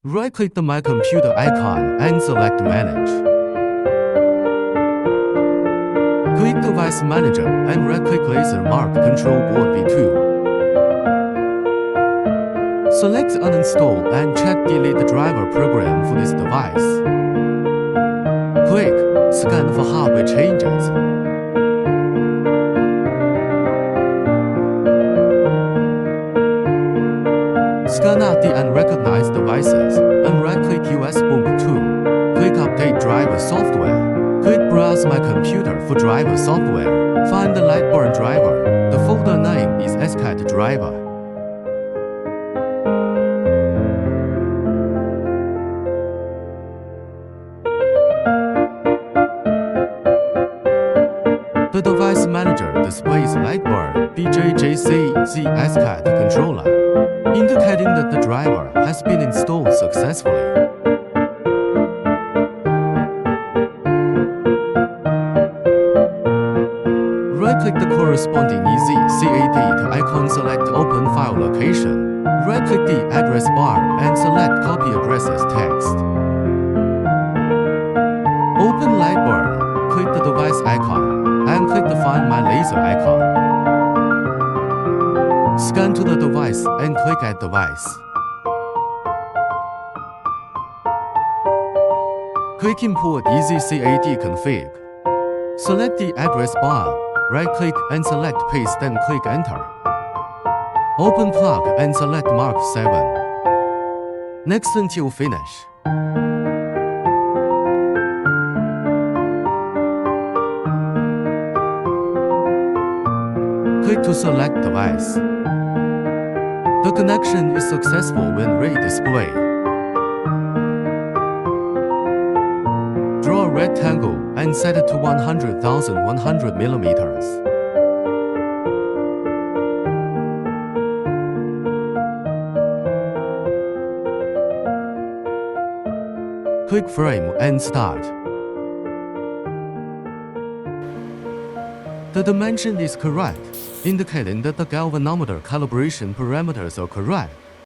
Right-click the My Computer icon and select Manage. Click Device Manager and right-click Laser Mark Control Board V2. Select Uninstall and check Delete Driver Program for this device. Click Scan for hardware changes. Scan out the unrecognized devices and right-click USB 2. Click Update Driver Software. Click Browse My Computer for driver software. Find the Lightburn driver. The folder name is EZCAD driver. The device manager displays Lightburn BJJC EZCAD controller, indicating that the driver has been installed successfully. Right-click the corresponding EZCAD icon, select Open File Location. Right-click the address bar and select Copy Address as text. Open Lightburn, click the device icon, and click the Find My Laser icon. Scan to the device and click Add Device. Click Import EZCAD config. Select the address bar, right-click and select Paste and click Enter. Open Plug and select Mark 7. Next until finish. Click to select device. The connection is successful when re-display. Draw a rectangle and set it to 100,100 millimeters. Click Frame and Start. The dimension is correct, indicating that the galvanometer calibration parameters are correct.